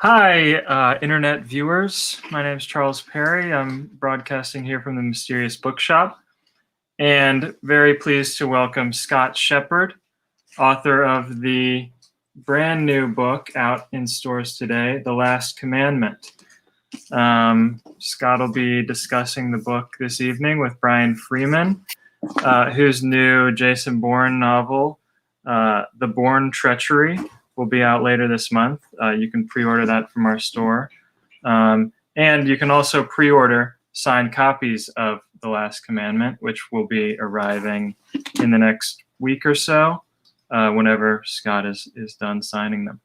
Hi, internet viewers. My name is Charles Perry. I'm broadcasting here from the Mysterious Bookshop, and very pleased to welcome Scott Shepard, author of the brand new book out in stores today, The Last Commandment. Scott will be discussing the book this evening with Brian Freeman, whose new Jason Bourne novel, The Bourne Treachery, will be out later this month. You can pre-order that from our store. And you can also pre-order signed copies of The Last Commandment, which will be arriving in the next week or so, whenever Scott is done signing them.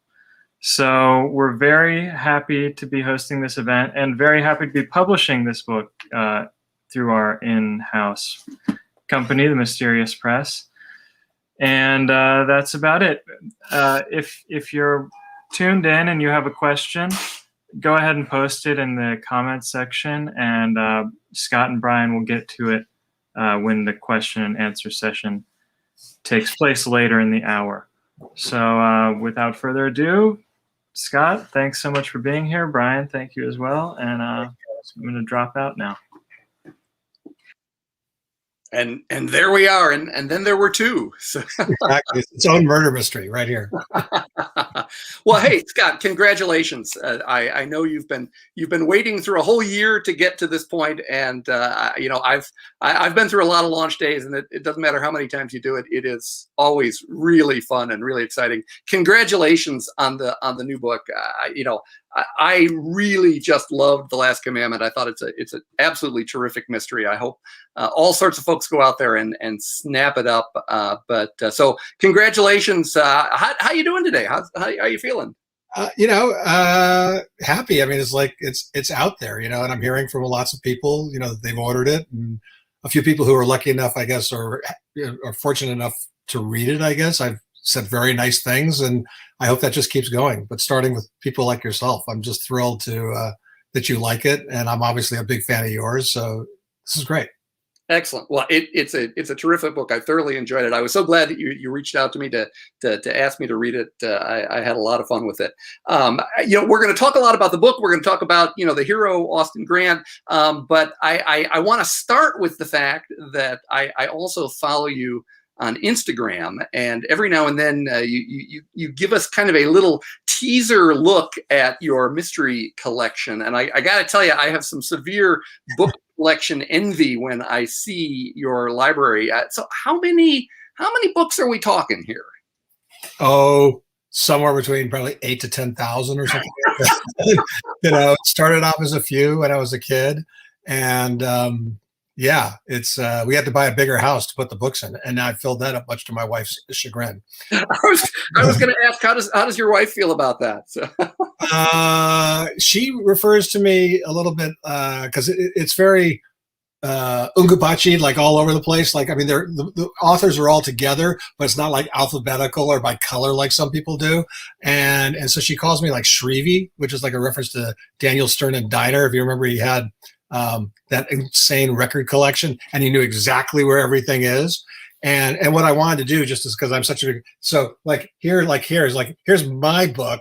So we're very happy to be hosting this event and very happy to be publishing this book through our in-house company, the Mysterious Press. And that's about it. If you're tuned in and you have a question, go ahead and post it in the comments section, and Scott and Brian will get to it when the question and answer session takes place later in the hour. So without further ado, Scott, thanks so much for being here. Brian, thank you as well. And I'm going to drop out now. And there we are, and then there were two. So. Exactly. It's its own murder mystery right here. Well, hey, Scott, congratulations. I know you've been waiting through a whole year to get to this point, and I've been through a lot of launch days, and it doesn't matter how many times you do it, it is always really fun and really exciting. Congratulations on the new book. I really just loved The Last Commandment. I thought it's an absolutely terrific mystery. I hope all sorts of folks go out there and snap it up. So congratulations. How you doing today? How are you feeling? Happy. I mean, it's like it's out there, and I'm hearing from lots of people, that they've ordered it, and a few people who are lucky enough, I guess, or are fortunate enough to read it. I guess I've said very nice things, and I hope that just keeps going. But starting with people like yourself, I'm just thrilled to that you like it, and I'm obviously a big fan of yours. So this is great. Excellent. Well, it's a terrific book. I thoroughly enjoyed it. I was so glad that you reached out to me to ask me to read it. I had a lot of fun with it. We're going to talk a lot about the book. We're going to talk about the hero Austin Grant. But I want to start with the fact that I also follow you on Instagram, and every now and then you give us kind of a little teaser look at your mystery collection. And I got to tell you, I have some severe book collection envy when I see your library. So how many books are we talking here? Oh, somewhere between probably 8,000 to 10,000 or something like that. It started off as a few when I was a kid, and yeah, it's we had to buy a bigger house to put the books in, and I filled that up much to my wife's chagrin. I was going to ask, how does your wife feel about that? So. She refers to me a little bit because it's very ungubachi, like all over the place. Like, I mean, the authors are all together, but it's not like alphabetical or by color like some people do. And so she calls me like Shrivi, which is like a reference to Daniel Stern and Diner. If you remember, he had that insane record collection, and he knew exactly where everything is. And what I wanted to do, just is because I'm such a big, so here's my book,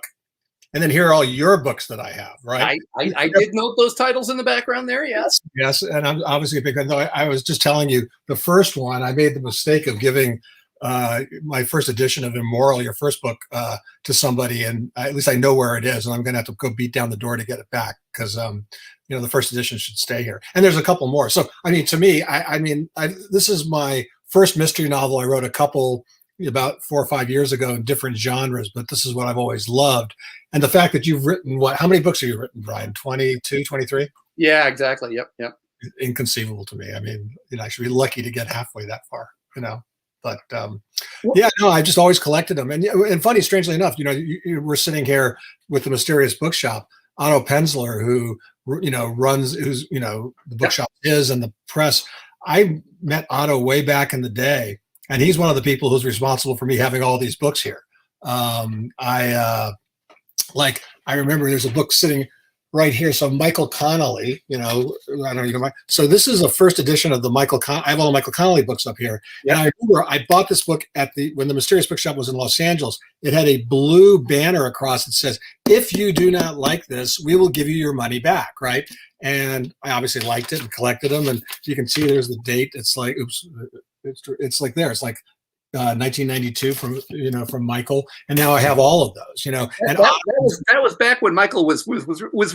and then here are all your books that I have, right? I did note those titles in the background there, yes. Yes, and I'm obviously a big fan. I was just telling you, the first one, I made the mistake of giving my first edition of Immoral, your first book, to somebody, and at least I know where it is, and I'm going to have to go beat down the door to get it back, because the first edition should stay here. And there's a couple more. So, I mean, to me, this is my first mystery novel. I wrote a couple about 4 or 5 years ago in different genres, but this is what I've always loved. And the fact that you've written how many books have you written, Brian? 22, 23? Yeah, exactly. Yep. Inconceivable to me. I mean, I should be lucky to get halfway that far, But yeah, no, I just always collected them. And funny, strangely enough, we're sitting here with the Mysterious Bookshop. Otto Penzler, who runs, the bookshop is, and the press. I met Otto way back in the day, and he's one of the people who's responsible for me having all these books here. I remember there's a book sitting right here. So Michael Connolly, I don't know, so this is the first edition of the I have all the Michael Connolly books up here. Yep. And I remember I bought this book when the Mysterious Bookshop was in Los Angeles. It had a blue banner across that says, "If you do not like this, we will give you your money back," right? And I obviously liked it and collected them. And you can see there's the date. It's like, oops, it's like there. It's like 1992 from Michael, and now I have all of those. And that was back when Michael was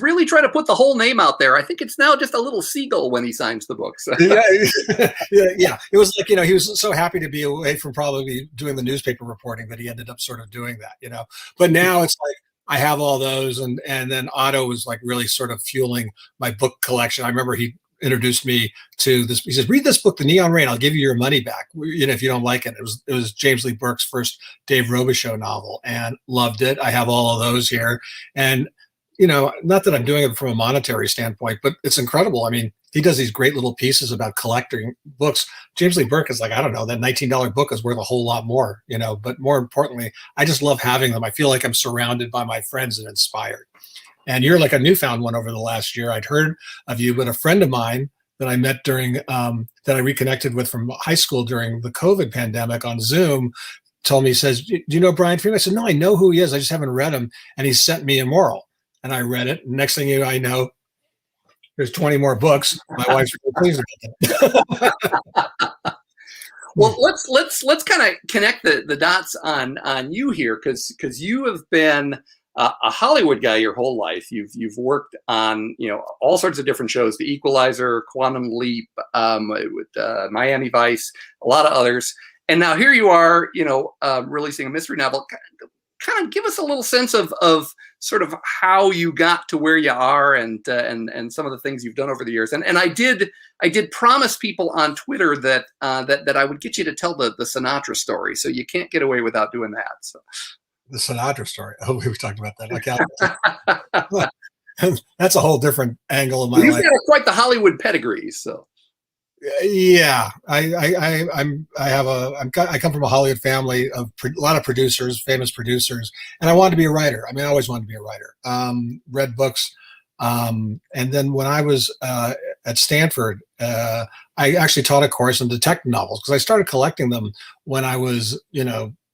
really trying to put the whole name out there. I think it's now just a little seagull when he signs the books. yeah. It was like he was so happy to be away from probably doing the newspaper reporting that he ended up sort of doing that. But now it's like I have all those, and then Otto was like really sort of fueling my book collection. I remember he introduced me to this. He says, "Read this book, The Neon Rain. I'll give you your money back. If you don't like it." It was James Lee Burke's first Dave Robichaux novel, and loved it. I have all of those here, and not that I'm doing it from a monetary standpoint, but it's incredible. I mean, he does these great little pieces about collecting books. James Lee Burke is like, I don't know, that $19 book is worth a whole lot more, But more importantly, I just love having them. I feel like I'm surrounded by my friends and inspired. And you're like a newfound one over the last year. I'd heard of you, but a friend of mine that I met during, that I reconnected with from high school during the COVID pandemic on Zoom, told me, he says, "Do you know Brian Freeman?" I said, "No, I know who he is. I just haven't read him." And he sent me Immoral. And I read it. Next thing I know, there's 20 more books. My wife's really pleased about that. Well, let's kind of connect the dots on you here, because you have been a Hollywood guy your whole life. You've worked on all sorts of different shows: The Equalizer, Quantum Leap, with Miami Vice, a lot of others, and now here you are, releasing a mystery novel. Kind of give us a little sense of sort of how you got to where you are, and some of the things you've done over the years. And I did promise people on Twitter that I would get you to tell the Sinatra story, so you can't get away without doing that. So. The Sinatra story. Oh, we were talking about that. Okay. That's a whole different angle of my life. You've got quite the Hollywood pedigree, so. Yeah, I come from a Hollywood family of a lot of producers, famous producers, and I wanted to be a writer. I mean, I always wanted to be a writer. Read books, and then when I was at Stanford, I actually taught a course on detective novels, because I started collecting them when I was,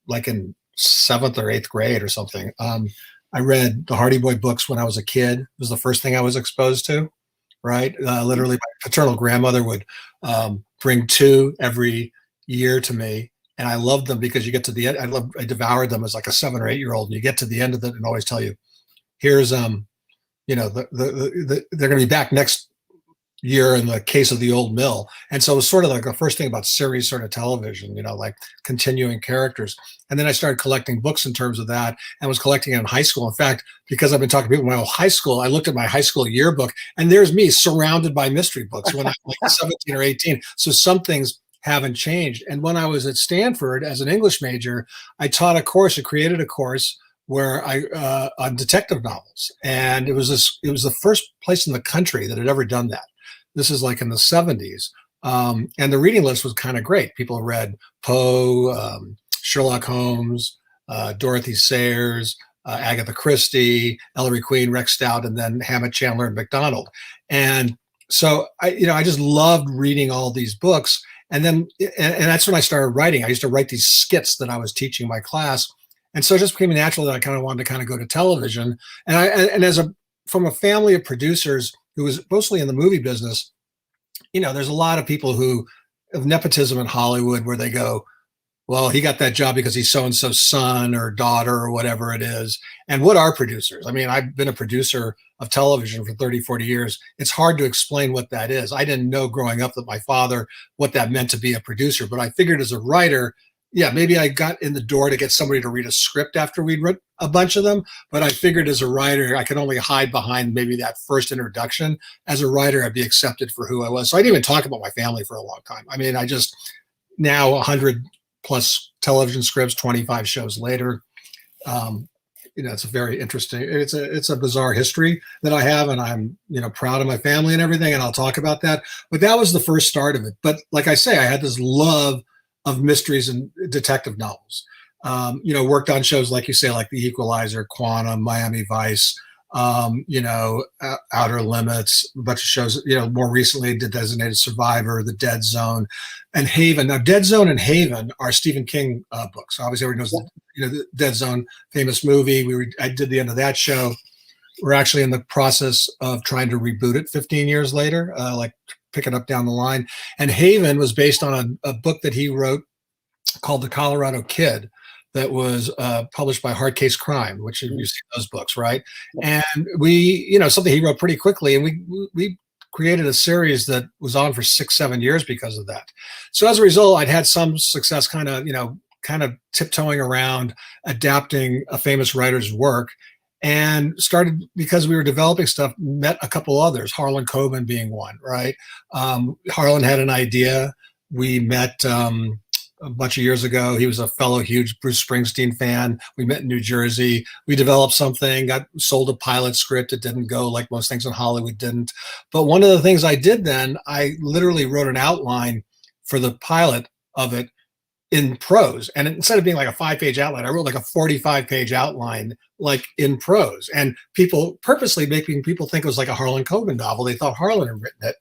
like in 7th or 8th grade or something. I read the Hardy Boy books when I was a kid. It was the first thing I was exposed to. Right. Literally, my paternal grandmother would bring 2 every year to me. And I loved them because you get to the end. I devoured them as like a 7 or 8-year-old. And you get to the end of it and always tell you, here's, they're going to be back next year in the case of the old mill. And so it was sort of like the first thing about series sort of television, like continuing characters. And then I started collecting books in terms of that, and was collecting it in high school. In fact, because I've been talking to people in my old high school, I looked at my high school yearbook, and there's me surrounded by mystery books when I was like 17 or 18. So some things haven't changed. And when I was at Stanford as an English major, I taught a course, I created a course where on detective novels. And it was the first place in the country that had ever done that. This is like in the 70s. And the reading list was kind of great. People read Poe, Sherlock Holmes, Dorothy Sayers, Agatha Christie, Ellery Queen, Rex Stout, and then Hammett, Chandler, and MacDonald. And so I just loved reading all these books. And then, and that's when I started writing. I used to write these skits that I was teaching my class. And so it just became natural that I kind of wanted to kind of go to television. And from a family of producers who was mostly in the movie business, there's a lot of people who have nepotism in Hollywood where they go, well, he got that job because he's so-and-so's son or daughter or whatever it is. And what are producers? I mean, I've been a producer of television for 30, 40 years. It's hard to explain what that is. I didn't know growing up that my father, what that meant to be a producer, but I figured as a writer, yeah, maybe I got in the door to get somebody to read a script after we'd read a bunch of them. But I figured as a writer, I could only hide behind maybe that first introduction. As a writer, I'd be accepted for who I was. So I didn't even talk about my family for a long time. I mean, now 100 plus television scripts, 25 shows later. It's a very interesting, it's a bizarre history that I have, and I'm, proud of my family and everything. And I'll talk about that. But that was the first start of it. But like I say, I had this love of mysteries and detective novels. Worked on shows, like you say, like The Equalizer, Quantum, Miami Vice, Outer Limits, a bunch of shows, more recently did Designated Survivor, The Dead Zone, and Haven. Now, Dead Zone and Haven are Stephen King books. Obviously, everyone knows the Dead Zone, famous movie. I did the end of that show. We're actually in the process of trying to reboot it 15 years later, like pick it up down the line. And Haven was based on a book that he wrote called The Colorado Kid, that was published by Hard Case Crime, which you've seen those books, right? And we, something he wrote pretty quickly, and we created a series that was on for 6-7 years because of that. So as a result, I'd had some success kind of tiptoeing around adapting a famous writer's work, and started, because we were developing stuff, met a couple others, Harlan Coben being one, right? Harlan had an idea. We met a bunch of years ago. He was a fellow huge Bruce Springsteen fan. We met in New Jersey. We developed something, got sold a pilot script. It didn't go, like most things in Hollywood didn't. But one of the things I did then, I literally wrote an outline for the pilot of it in prose. And instead of being like a 5-page outline, I wrote like a 45-page outline, like in prose. And people purposely making people think it was like a Harlan Coben novel. They thought Harlan had written it.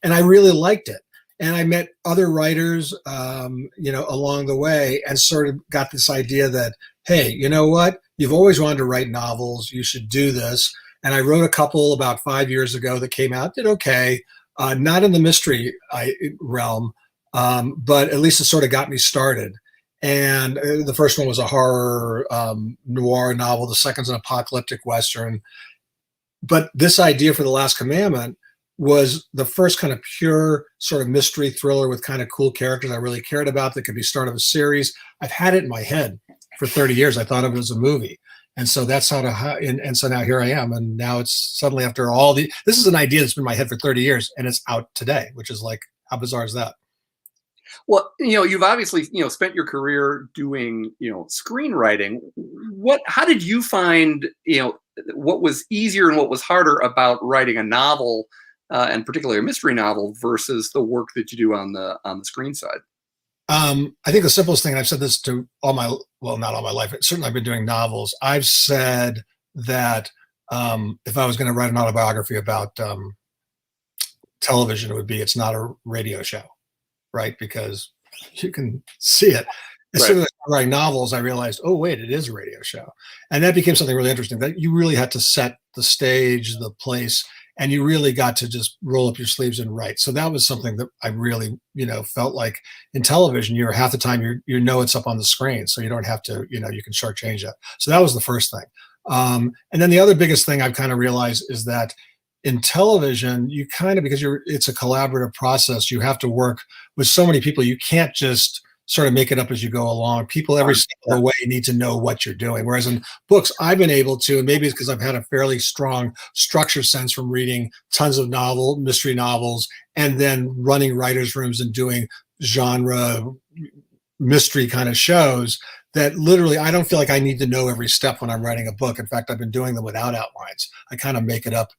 And I really liked it. And I met other writers, along the way, and sort of got this idea that, hey, you know what? You've always wanted to write novels. You should do this. And I wrote a couple about 5 years ago that came out, did okay. Not in the mystery realm, but at least it sort of got me started. And the first one was a horror noir novel. The second's an apocalyptic Western. But this idea for The Last Commandment was the first kind of pure sort of mystery thriller with kind of cool characters I really cared about that could be start of a series. I've had it in my head for 30 years. I thought of it as a movie. And so that's and so now here I am. And now it's suddenly, after this is an idea that's been in my head for 30 years, and it's out today, which is like, how bizarre is that? Well, you've obviously, spent your career doing, screenwriting. How did you find, what was easier and what was harder about writing a novel, and particularly a mystery novel, versus the work that you do on the screen side? I think the simplest thing, and I've said this to not all my life, certainly I've been doing novels. I've said that if I was going to write an autobiography about television, it would be, it's not a radio show, right? Because you can see it. As soon as I started writing novels, I realized, oh, wait, it is a radio show. And that became something really interesting, that you really had to set the stage, the place, and you really got to just roll up your sleeves and write. So that was something that I really, felt like in television, you're half the time it's up on the screen. So you don't have to, you can shortchange that. So that was the first thing. And then the other biggest thing I've kind of realized is that in television, you kind of, because it's a collaborative process, you have to work with so many people. You can't just sort of make it up as you go along. People every step of the way need to know what you're doing. Whereas in books, I've been able to, and maybe it's because I've had a fairly strong structure sense from reading tons of mystery novels, and then running writers' rooms and doing genre mystery kind of shows, that literally I don't feel like I need to know every step when I'm writing a book. In fact, I've been doing them without outlines. I kind of make it up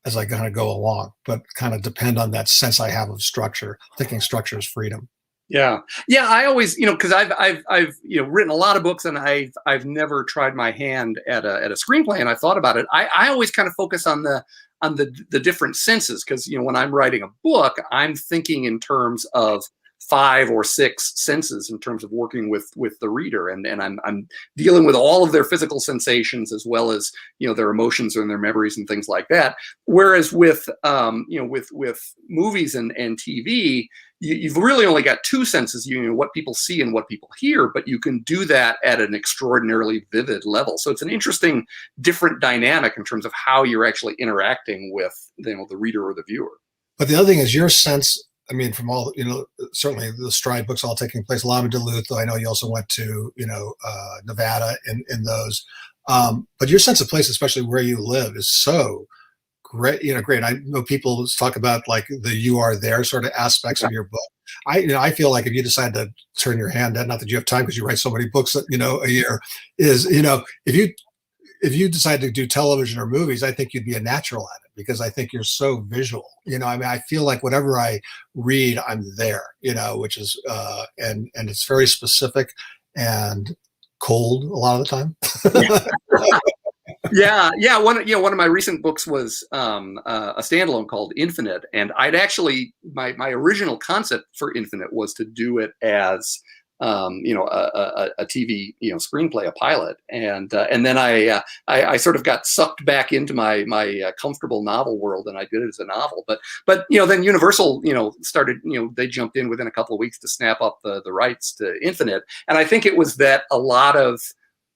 as I kind of go along, but kind of depend on that sense I have of structure, thinking structure is freedom. Yeah. I always, because I've written a lot of books, and I've never tried my hand at a screenplay, and I thought about it. I always kind of focus on the different senses, because when I'm writing a book, I'm thinking in terms of 5 or 6 senses in terms of working with the reader, and I'm dealing with all of their physical sensations as well as their emotions and their memories and things like that. Whereas with with movies and TV, you've really only got 2 senses, what people see and what people hear, but you can do that at an extraordinarily vivid level. So it's an interesting, different dynamic in terms of how you're actually interacting with the reader or the viewer. But the other thing is your sense. I mean, from all, certainly the Stride books all taking place, a lot in Duluth, though I know you also went to, Nevada in those. But your sense of place, especially where you live, is so great. Great. I know people talk about like the "you are there" sort of aspects of your book. I feel like if you decide to turn your hand at, not that you have time because you write so many books, a year, is if you decide to do television or movies, I think you'd be a natural at it, because I think you're so visual. I feel like whatever I read, I'm there, which is, and it's very specific and cold a lot of the time. Yeah. One of my recent books was a standalone called Infinite, and I'd actually my original concept for Infinite was to do it as a TV screenplay, a pilot, and then I sort of got sucked back into my comfortable novel world, and I did it as a novel. But then Universal started they jumped in within a couple of weeks to snap up the rights to Infinite, and I think it was that a lot of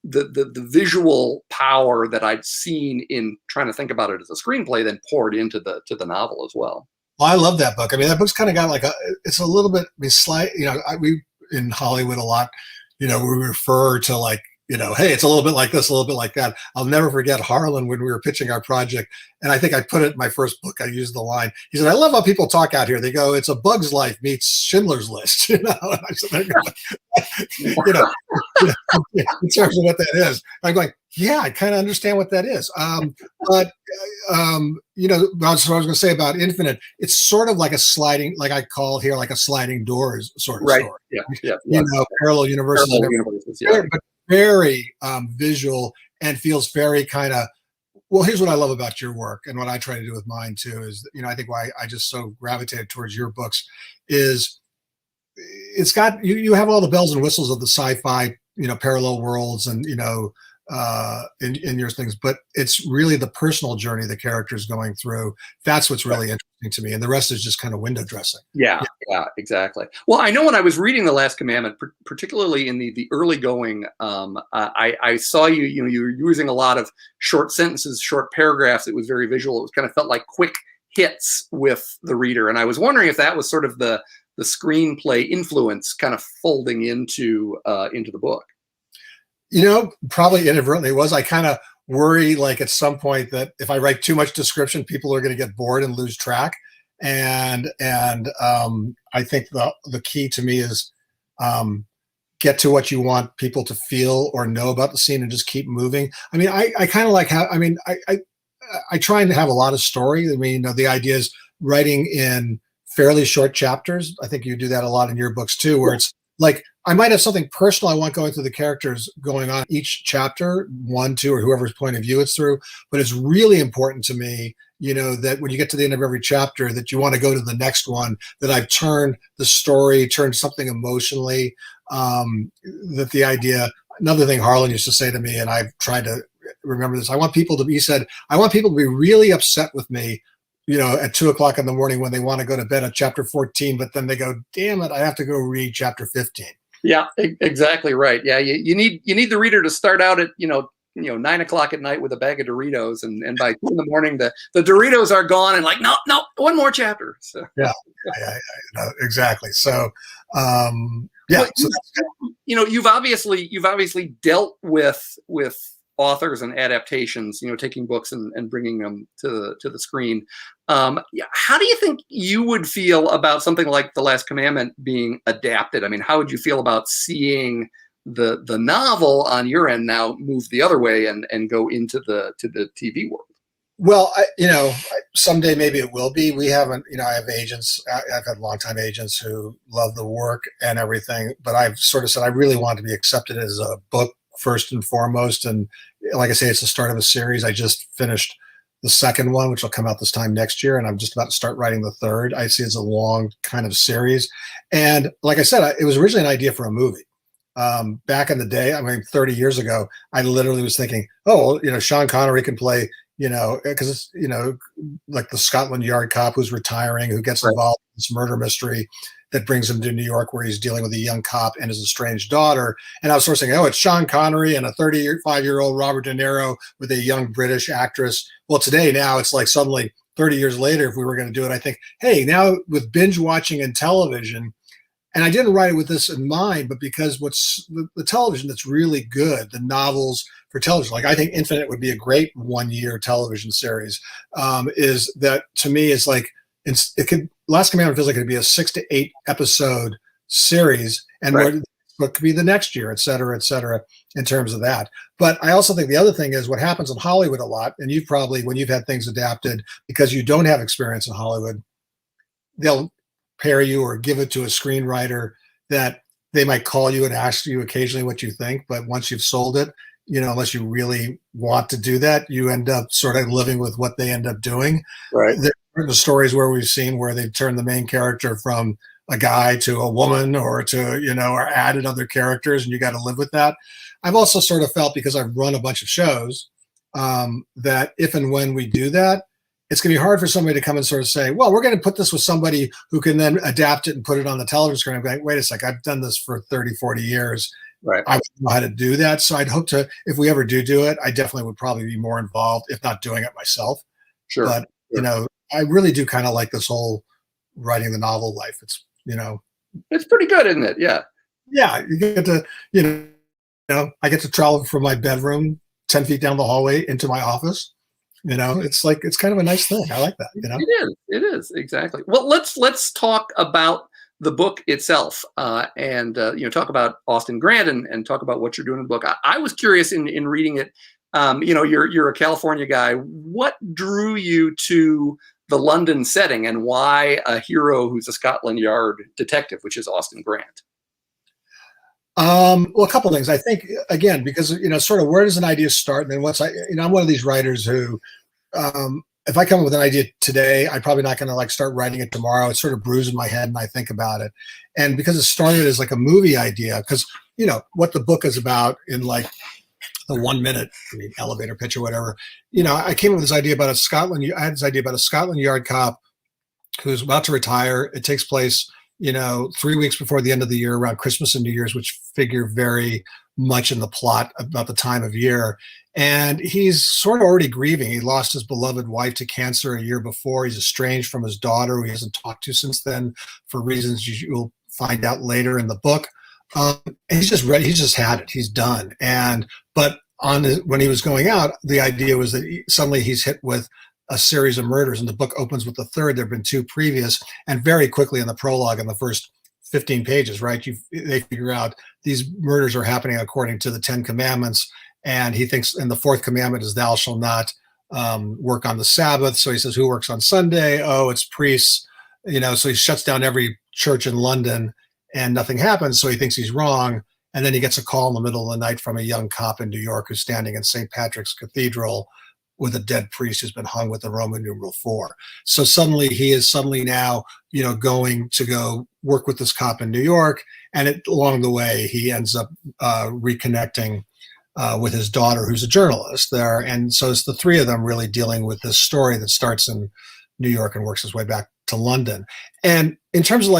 the visual power that I'd seen in trying to think about it as a screenplay then poured into the novel as well. Well, I love that book. I mean, that book's kind of got like it's a little bit, slight, we in Hollywood a lot, we refer to like, hey, it's a little bit like this, a little bit like that. I'll never forget Harlan when we were pitching our project. And I think I put it in my first book. I used the line. He said, I love how people talk out here. They go, it's a Bug's Life meets Schindler's List. And I said, in terms of what that is. I'm going, yeah, I kind of understand what that is. But that's what I was going to say about Infinite. It's sort of like a sliding, like I call here, like a sliding doors sort of story. Yeah. Parallel universes. Parallel universes, yeah. But very visual and feels very kind of, well, here's what I love about your work and what I try to do with mine too is, I think why I just so gravitated towards your books is it's got, you have all the bells and whistles of the sci-fi, parallel worlds and, in your things, but it's really the personal journey the character's going through. That's what's really interesting to me. And the rest is just kind of window dressing. Yeah, exactly. Well, I know when I was reading The Last Commandment, particularly in the early going, I saw you were using a lot of short sentences, short paragraphs. It was very visual. It was kind of felt like quick hits with the reader. And I was wondering if that was sort of the screenplay influence kind of folding into the book. Probably inadvertently was. I kind of worry like at some point that if I write too much description, people are going to get bored and lose track. And I think the key to me is get to what you want people to feel or know about the scene and just keep moving. I mean, I kind of like how, I try and have a lot of story. I mean, the idea is writing in fairly short chapters. I think you do that a lot in your books too, where it's like, I might have something personal I want going through the characters going on each chapter, 1, 2, or whoever's point of view it's through. But it's really important to me, that when you get to the end of every chapter that you want to go to the next one, that I've turned the story, turned something emotionally, that the idea, another thing Harlan used to say to me, and I've tried to remember this, I want people to be really upset with me, at 2 o'clock in the morning when they want to go to bed at chapter 14, but then they go, damn it, I have to go read chapter 15. Yeah, exactly right. Yeah, you need the reader to start out at 9 o'clock at night with a bag of Doritos, and by 2 in the morning the Doritos are gone, and like no, one more chapter. So yeah, exactly. So well, you've obviously dealt with authors and adaptations, taking books and bringing them to the screen. How do you think you would feel about something like The Last Commandment being adapted? I mean, how would you feel about seeing the novel on your end now move the other way and go into the TV world? Well, someday maybe it will be. We haven't, I have agents. I've had longtime agents who love the work and everything, but I've sort of said I really want to be accepted as a book first and foremost. And like I say, it's the start of a series. I just finished the second one, which will come out this time next year. And I'm just about to start writing the third. I see it's a long kind of series. And like I said, it was originally an idea for a movie. Back in the day, 30 years ago, I literally was thinking, Sean Connery can play, because it's, like the Scotland Yard cop who's retiring, who gets involved in this murder mystery that brings him to New York, where he's dealing with a young cop and his estranged daughter. And I was sort of saying, it's Sean Connery and a 35-year-old Robert De Niro with a young British actress. Well, today, now it's like suddenly 30 years later, if we were going to do it, I think, hey, now with binge watching and television, and I didn't write it with this in mind, but because what's the television that's really good, the novels for television, like I think Infinite would be a great 1-year television series, is that to me is like, Last Commandment feels like it'd be a 6 to 8 episode series, and what could be the next year, et cetera, in terms of that. But I also think the other thing is what happens in Hollywood a lot, and you've probably, when you've had things adapted, because you don't have experience in Hollywood, they'll pair you or give it to a screenwriter that they might call you and ask you occasionally what you think, but once you've sold it, unless you really want to do that, you end up sort of living with what they end up doing. Right. There are the stories where we've seen where they've turned the main character from a guy to a woman, or to, or added other characters, and you got to live with that. I've also sort of felt, because I've run a bunch of shows, that if and when we do that, it's going to be hard for somebody to come and sort of say, well, we're going to put this with somebody who can then adapt it and put it on the television screen. I'm going, wait a sec, I've done this for 30, 40 years. Right. I don't know how to do that. So I'd hope to, if we ever do it, I definitely would probably be more involved, if not doing it myself. Sure. But, I really do kind of like this whole writing the novel life. It's, it's pretty good, isn't it? Yeah. Yeah. You get to, I get to travel from my bedroom 10 feet down the hallway into my office. It's kind of a nice thing. I like that. It is exactly. Well, let's talk about the book itself, and talk about Austin Grant, and talk about what you're doing in the book. I was curious in reading it. You're a California guy. What drew you to the London setting, and why a hero who's a Scotland Yard detective, which is Austin Grant? Well, a couple of things. I think, again, because, sort of where does an idea start? And then once I'm one of these writers who, if I come up with an idea today, I'm probably not going to start writing it tomorrow. It's sort of bruised in my head and I think about it. And because it started as like a movie idea, because, what the book is about in the 1 minute, elevator pitch or whatever, I came up with this idea about I had this idea about a Scotland Yard cop who's about to retire. It takes place 3 weeks before the end of the year, around Christmas and New Year's, which figure very much in the plot about the time of year. And he's sort of already grieving. He lost his beloved wife to cancer a year before. He's estranged from his daughter, who he hasn't talked to since then, for reasons you'll find out later in the book. And he's just ready. He's just had it. He's done. But when he was going out, the idea was that suddenly he's hit with a series of murders, and the book opens with the third. There have been two previous, and very quickly in the prologue, in the first 15 pages, right, they figure out these murders are happening according to the 10 commandments, and he thinks, and the fourth commandment is thou shalt not work on the Sabbath. So he says, who works on Sunday? Oh, it's priests. So he shuts down every church in London, and nothing happens. So he thinks he's wrong, and then he gets a call in the middle of the night from a young cop in New York who's standing in St. Patrick's Cathedral with a dead priest who's been hung with the Roman numeral 4. So suddenly he is now, going to go work with this cop in New York. And along the way, he ends up reconnecting with his daughter, who's a journalist there. And so it's the three of them really dealing with this story that starts in New York and works its way back to London. And in terms of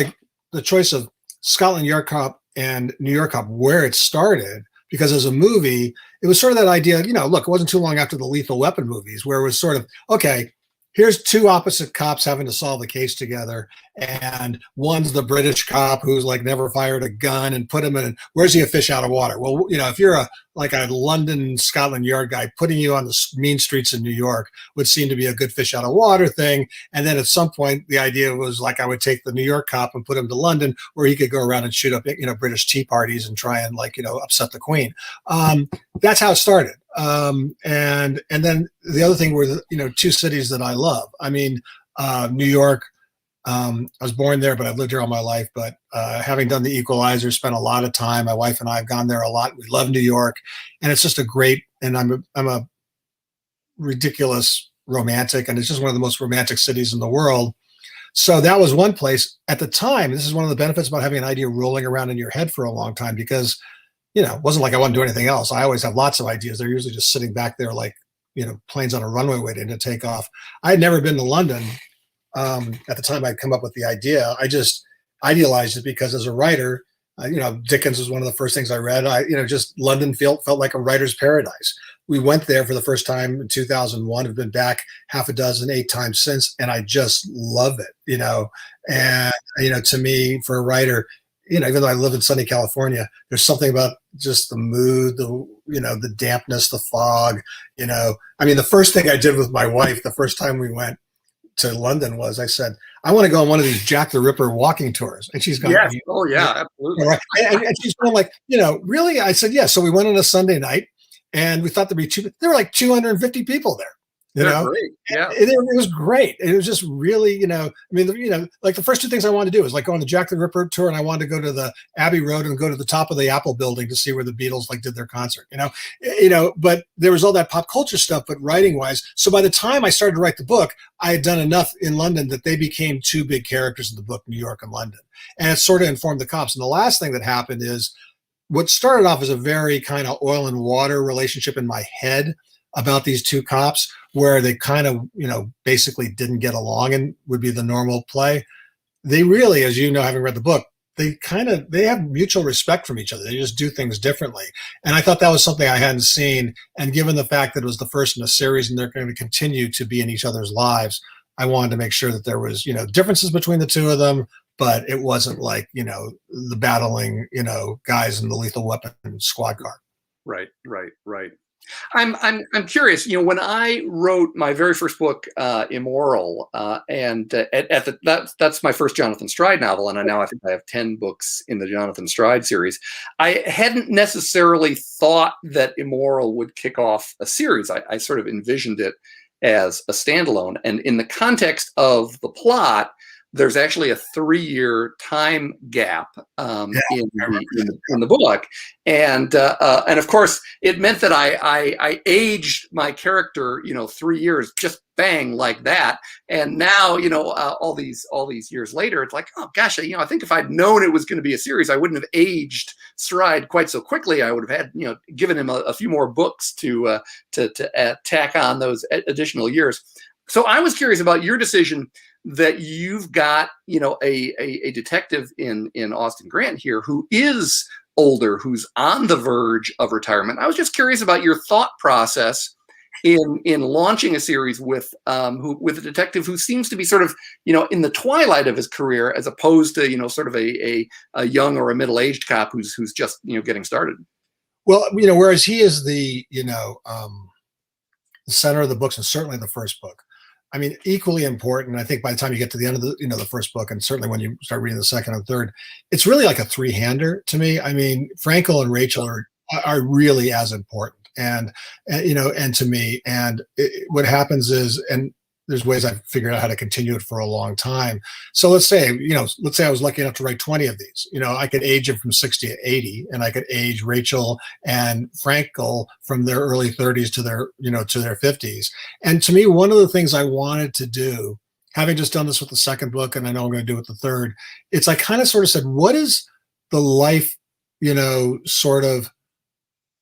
the choice of Scotland Yard Cop and New York Cop, where it started, because as a movie, it was sort of that idea, look, it wasn't too long after the Lethal Weapon movies, where it was sort of, okay, here's two opposite cops having to solve the case together. And one's the British cop who's never fired a gun, and put him in, where's he a fish out of water? Well, if you're a London Scotland Yard guy, putting you on the mean streets in New York would seem to be a good fish out of water thing. And then at some point, the idea was I would take the New York cop and put him to London, where he could go around and shoot up, British tea parties and try and upset the Queen. That's how it started. And then the other thing were two cities that I love. New York, I was born there, but I've lived here all my life. But having done The Equalizer, spent a lot of time. My wife and I have gone there a lot. We love New York, and it's just a great. And I'm a ridiculous romantic, and it's just one of the most romantic cities in the world. So that was one place at the time. This is one of the benefits about having an idea rolling around in your head for a long time, because it wasn't like I wanted to do anything else. I always have lots of ideas. They're usually just sitting back there planes on a runway waiting to take off. I had never been to London. At the time I'd come up with the idea. I just idealized it because as a writer, Dickens was one of the first things I read. Just London felt like a writer's paradise. We went there for the first time in 2001. Have been back 8 times since, and I just love it. And to me, for a writer, even though I live in sunny California, there's something about just the mood, the dampness, the fog. The first thing I did with my wife the first time we went to London was I said, I want to go on one of these Jack the Ripper walking tours. And she's gone, yes. Oh yeah, absolutely. Right. And she's going really? I said, yeah. So we went on a Sunday night, and we thought there were 250 people there. You They're know, great. Yeah. it was great. It was just really, I mean, like the first two things I wanted to do was like go on the Jack the Ripper tour, and I wanted to go to the Abbey Road and go to the top of the Apple building to see where the Beatles like did their concert, but there was all that pop culture stuff, but writing wise. So by the time I started to write the book, I had done enough in London that they became two big characters in the book, New York and London. And it sort of informed the cops. And the last thing that happened is what started off as a very kind of oil and water relationship in my head about these two cops, where they kind of, basically didn't get along and would be the normal play. They really, as you know, having read the book, they have mutual respect from each other. They just do things differently. And I thought that was something I hadn't seen. And given the fact that it was the first in a series and they're going to continue to be in each other's lives, I wanted to make sure that there was, differences between the two of them, but it wasn't like, the battling, guys in the Lethal Weapon squad car. Right. I'm curious. When I wrote my very first book, Immoral, and that's my first Jonathan Stride novel, and I think I have 10 books in the Jonathan Stride series. I hadn't necessarily thought that Immoral would kick off a series. I sort of envisioned it as a standalone, and in the context of the plot, there's actually a 3-year time gap in the book, and of course it meant that I aged my character 3 years, just bang, like that. And now all these years later, it's like, oh gosh, I think if I'd known it was going to be a series, I wouldn't have aged Stride quite so quickly. I would have had given him a few more books to tack on those additional years. So I was curious about your decision that you've got, a detective in Austin Grant here who is older, who's on the verge of retirement. I was just curious about your thought process in launching a series with a detective who seems to be sort of, in the twilight of his career, as opposed to, sort of a young or a middle-aged cop who's just, getting started. Well, whereas he is the center of the books, and certainly the first book. I mean, equally important. I think by the time you get to the end of the first book, and certainly when you start reading the second and third, it's really like a three-hander to me. I mean, Frankel and Rachel are really as important, and to me. And what happens is, and there's ways I've figured out how to continue it for a long time. So let's say I was lucky enough to write 20 of these. I could age them from 60 to 80, and I could age Rachel and Frankel from their early 30s to their 50s. And to me, one of the things I wanted to do, having just done this with the second book, and I know I'm going to do it with the third, I kind of sort of said, what is the life, sort of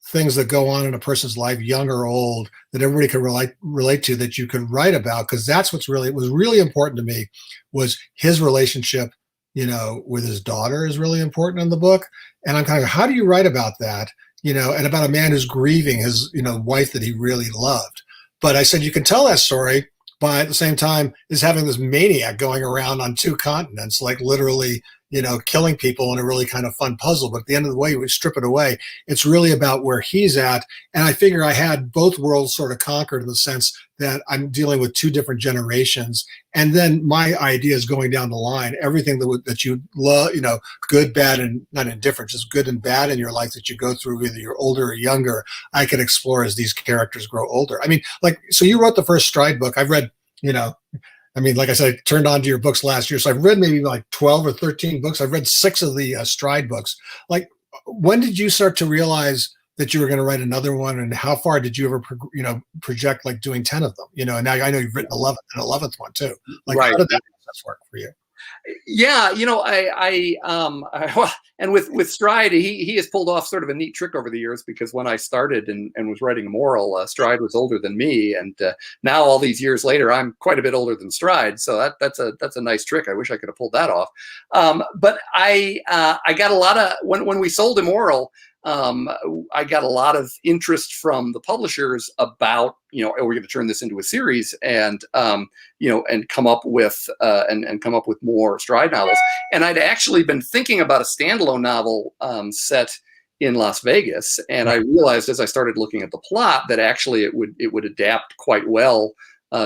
things that go on in a person's life, young or old, that everybody can relate to, that you could write about? Because that's was really important to me, was his relationship, with his daughter is really important in the book. And I'm kind of, how do you write about that? And about a man who's grieving his, wife that he really loved. But I said, you can tell that story by at the same time is having this maniac going around on 2 continents, like literally, killing people in a really kind of fun puzzle. But at the end of the way, we strip it away. It's really about where he's at. And I figure I had both worlds sort of conquered, in the sense that I'm dealing with 2 different generations. And then my idea is going down the line, everything that you love, good, bad, and not indifferent, just good and bad in your life that you go through, whether you're older or younger, I could explore as these characters grow older. I mean, so you wrote the first Stride book. I've read, like I said, I turned on to your books last year. So I've read maybe like 12 or 13 books. I've read 6 of the Stride books. Like, when did you start to realize that you were going to write another one? And how far did you ever, project like doing 10 of them? And now I know you've written 11th one too. Like, right. How did that process work for you? Yeah, and with Stride, he has pulled off sort of a neat trick over the years, because when I started and was writing Immoral, Stride was older than me, and now all these years later, I'm quite a bit older than Stride. So that's a nice trick. I wish I could have pulled that off. But I got a lot of, when we sold Immoral, I got a lot of interest from the publishers about, are we going to turn this into a series, and come up with more Stride novels. And I'd actually been thinking about a standalone novel set in Las Vegas, and I realized as I started looking at the plot that actually it would adapt quite well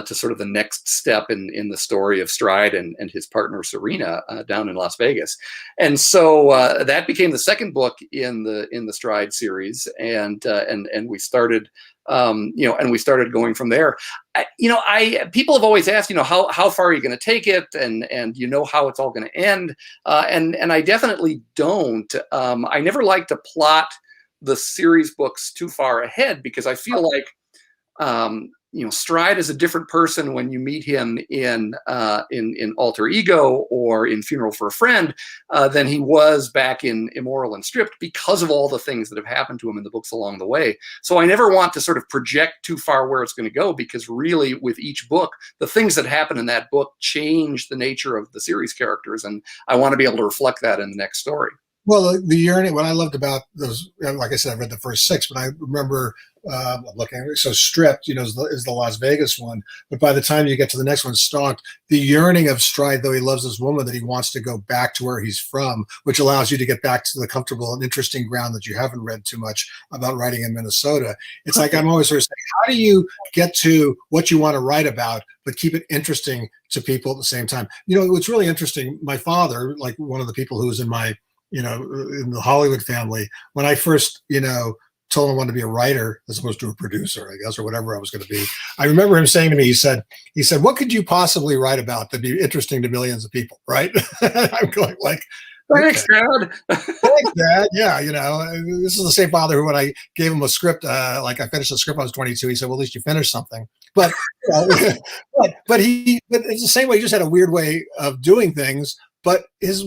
to sort of the next step in the story of Stride and his partner Serena down in Las Vegas. And so that became the second book in the Stride series, and we started and we started going from there. People have always asked, how far are you going to take it, and how it's all going to end, and I definitely don't. I never like to plot the series books too far ahead, because I feel like Stride is a different person when you meet him in Alter Ego or in Funeral for a Friend than he was back in Immoral and Stripped, because of all the things that have happened to him in the books along the way. So I never want to sort of project too far where it's going to go, because really with each book, the things that happen in that book change the nature of the series characters, and I want to be able to reflect that in the next story. Well, the yearning, what I loved about those, like I said, I read the first 6, but I remember looking, so Stripped, is the Las Vegas one. But by the time you get to the next one, Stalked, the yearning of Stride, though he loves this woman, that he wants to go back to where he's from, which allows you to get back to the comfortable and interesting ground that you haven't read too much about writing in Minnesota. It's like, I'm always sort of saying, how do you get to what you want to write about, but keep it interesting to people at the same time? It's really interesting. My father, like one of the people who was in my in the Hollywood family, when I first, told him I wanted to be a writer as opposed to a producer, I guess, or whatever I was going to be. I remember him saying to me, he said, what could you possibly write about that'd be interesting to millions of people, right? I'm going like, thanks, Dad. Thanks, Dad. Yeah, this is the same father who, when I gave him a script, like I finished the script when I was 22, he said, well, at least you finished something. But, but it's the same way. He just had a weird way of doing things, but his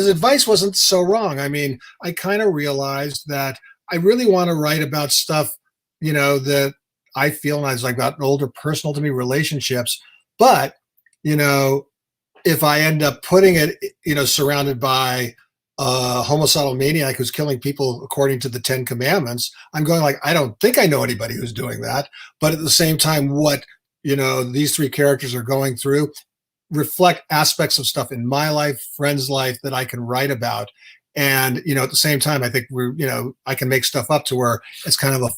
advice wasn't so wrong. I mean, I kind of realized that I really want to write about stuff, that I feel, and as I've gotten older, personal to me, relationships. But, if I end up putting it, surrounded by a homicidal maniac who's killing people according to the 10 Commandments, I'm going like, I don't think I know anybody who's doing that. But at the same time, what, these 3 characters are going through reflect aspects of stuff in my life, friends' life, that I can write about. And, at the same time, I think I can make stuff up to where it's kind of a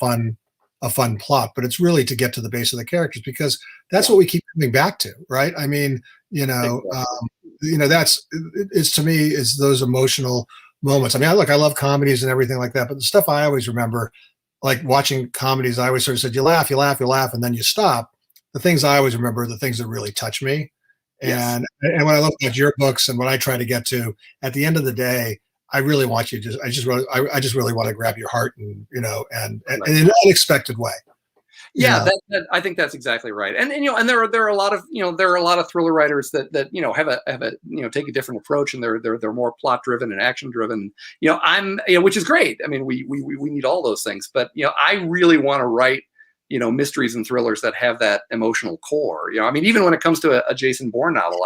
fun plot, but it's really to get to the base of the characters, because that's what we keep coming back to, right? I mean, it's to me, is those emotional moments. I mean, I love comedies and everything like that, but the stuff I always remember, like watching comedies, I always sort of said, you laugh, and then you stop. The things I always remember are the things that really touch me. And when I look at your books and what I try to get to, at the end of the day, I really want you to. I just really want to grab your heart, and in an unexpected way. Yeah, that I think that's exactly right. And there are a lot of thriller writers that have a take a different approach, and they're more plot driven and action driven. Which is great. I mean, we need all those things, but I really want to write mysteries and thrillers that have that emotional core. I mean, even when it comes to a Jason Bourne novel,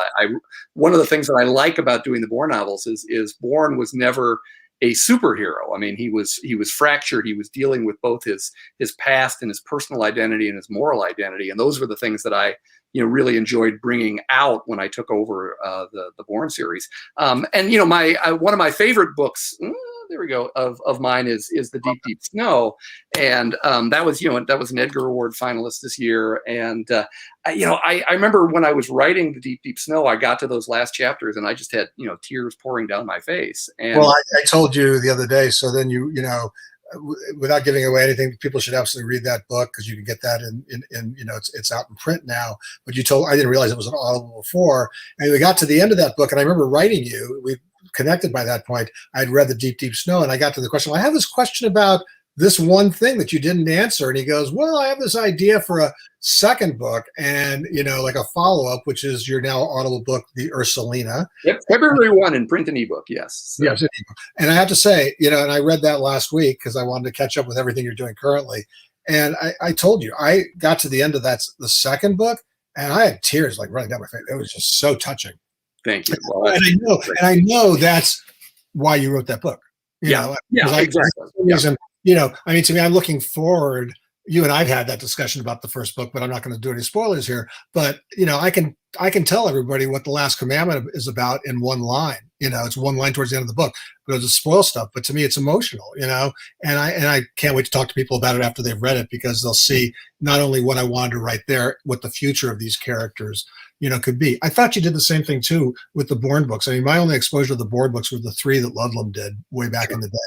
one of the things that I like about doing the Bourne novels is Bourne was never a superhero. I mean, he was fractured. He was dealing with both his past and his personal identity and his moral identity, and those were the things that I really enjoyed bringing out when I took over the Bourne series. And one of my favorite books. There we go. Of mine is the Deep Deep Snow, and that was an Edgar Award finalist this year. And I remember when I was writing the Deep Deep Snow, I got to those last chapters, and I just had tears pouring down my face. And well, I told you the other day. So then without giving away anything, people should absolutely read that book, because you can get that in it's out in print now. But I didn't realize it was an Audible before, and we got to the end of that book, and I remember writing you. We connected by that point. I'd read the Deep Deep Snow, and I got to the question. Well, I have this question about this one thing that you didn't answer. And he goes, well, I have this idea for a second book, and like a follow-up, which is your now Audible book, The Ursulina. Yep, February 1 in print and ebook. Yes. Yes. And I have to say, and I read that last week because I wanted to catch up with everything you're doing currently. And I told you, I got to the end of the second book, and I had tears like running down my face. It was just so touching. Thank you. Well, and I know that's why you wrote that book. Exactly. I mean, to me, I'm looking forward, you and I've had that discussion about the first book, but I'm not going to do any spoilers here. But I can tell everybody what the Last Commandment is about in one line. It's one line towards the end of the book, but it'll just spoil stuff. But to me, it's emotional. And I can't wait to talk to people about it after they've read it, because they'll see not only what I wanted to write there, what the future of these characters could be. I thought you did the same thing too with the Bourne books. I mean, my only exposure to the Bourne books were the 3 that Ludlum did way back in the day.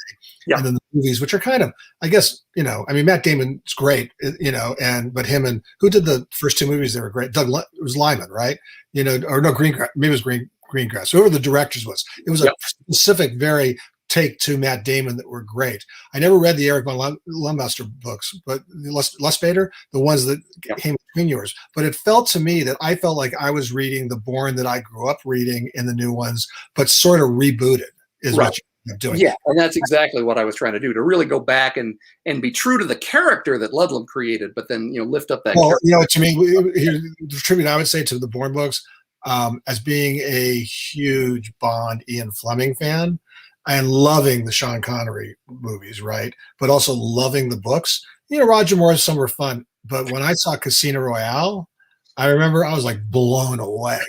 Yeah. And then the movies, which are kind of, I guess, I mean, Matt Damon's great, but him and who did the first 2 movies? They were great. It was Lyman, right? Or no, Greengrass. Maybe it was Greengrass. Whoever the directors was. It was a specific, very take to Matt Damon that were great. I never read the Eric von Lumbaster books, but Lustbader, the ones that came between yours. But it felt to me that I felt like I was reading the Bourne that I grew up reading in the new ones, but sort of rebooted is what you're doing. Yeah, and that's exactly what I was trying to do, to really go back and be true to the character that Ludlum created, but then lift up that character. To me, the tribute I would say to the Bourne books, as being a huge Bond Ian Fleming fan, and loving the Sean Connery movies, right? But also loving the books. Roger Moore's, some were fun. But when I saw Casino Royale, I remember I was like blown away.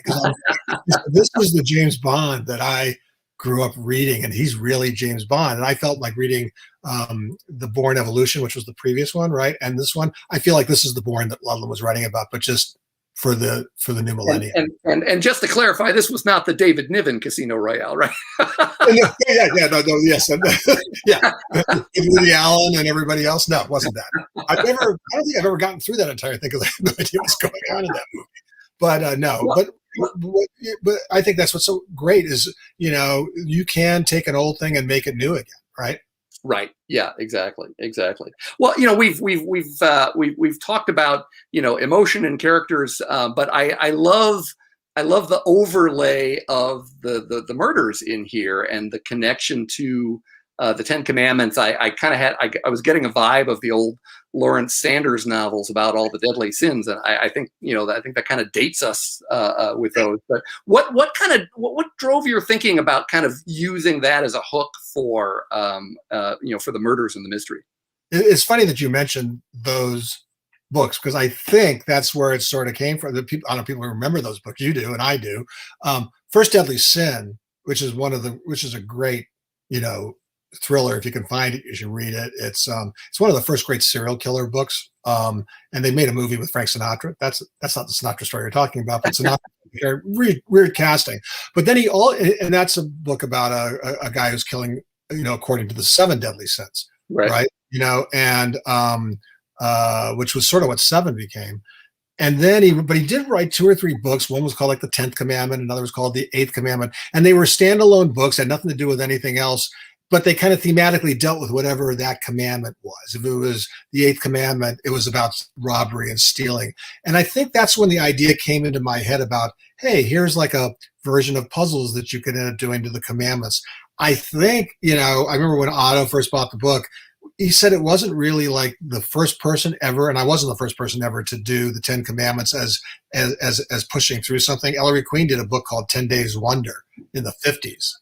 This was the James Bond that I grew up reading, and he's really James Bond. And I felt like reading the Bourne Evolution, which was the previous one, right? And this one, I feel like this is the Bourne that Ludlum was writing about, but just for the new millennium. And just to clarify, this was not the David Niven Casino Royale, right? Yes, yeah. Woody Allen and everybody else. No, it wasn't that. I don't think I've ever gotten through that entire thing, because I have no idea what's going on in that movie. But no, but I think that's what's so great is you can take an old thing and make it new again, right? Right. Yeah. Exactly. Well, we've talked about emotion and characters, but I love the overlay of the murders in here and the connection to the 10 Commandments. I kind of had I was getting a vibe of the old Lawrence Sanders novels about all the deadly sins, and I think that kind of dates us with those. But what drove your thinking about kind of using that as a hook for for the murders and the mystery? It's funny that you mentioned those books, because I think that's where it sort of came from. The people, I don't know, people remember those books. You do, and I do. First Deadly Sin, which is a great thriller. If you can find it, you should read it. It's one of the first great serial killer books. And they made a movie with Frank Sinatra. That's not the Sinatra story you're talking about, but Sinatra, weird casting. But then and that's a book about a guy who's killing, according to the 7 deadly sins, right? And which was sort of what 7 became. And then he did write 2 or 3 books. One was called like the 10th Commandment. Another was called the 8th Commandment. And they were standalone books, had nothing to do with anything else. But they kind of thematically dealt with whatever that commandment was. If it was the 8th commandment, it was about robbery and stealing. And I think that's when the idea came into my head about, hey, here's like a version of puzzles that you can end up doing to the commandments. I think, I remember when Otto first bought the book, he said it wasn't really like the first person ever, and I wasn't the first person ever to do the 10 Commandments as pushing through something. Ellery Queen did a book called 10 Days Wonder in the 50s.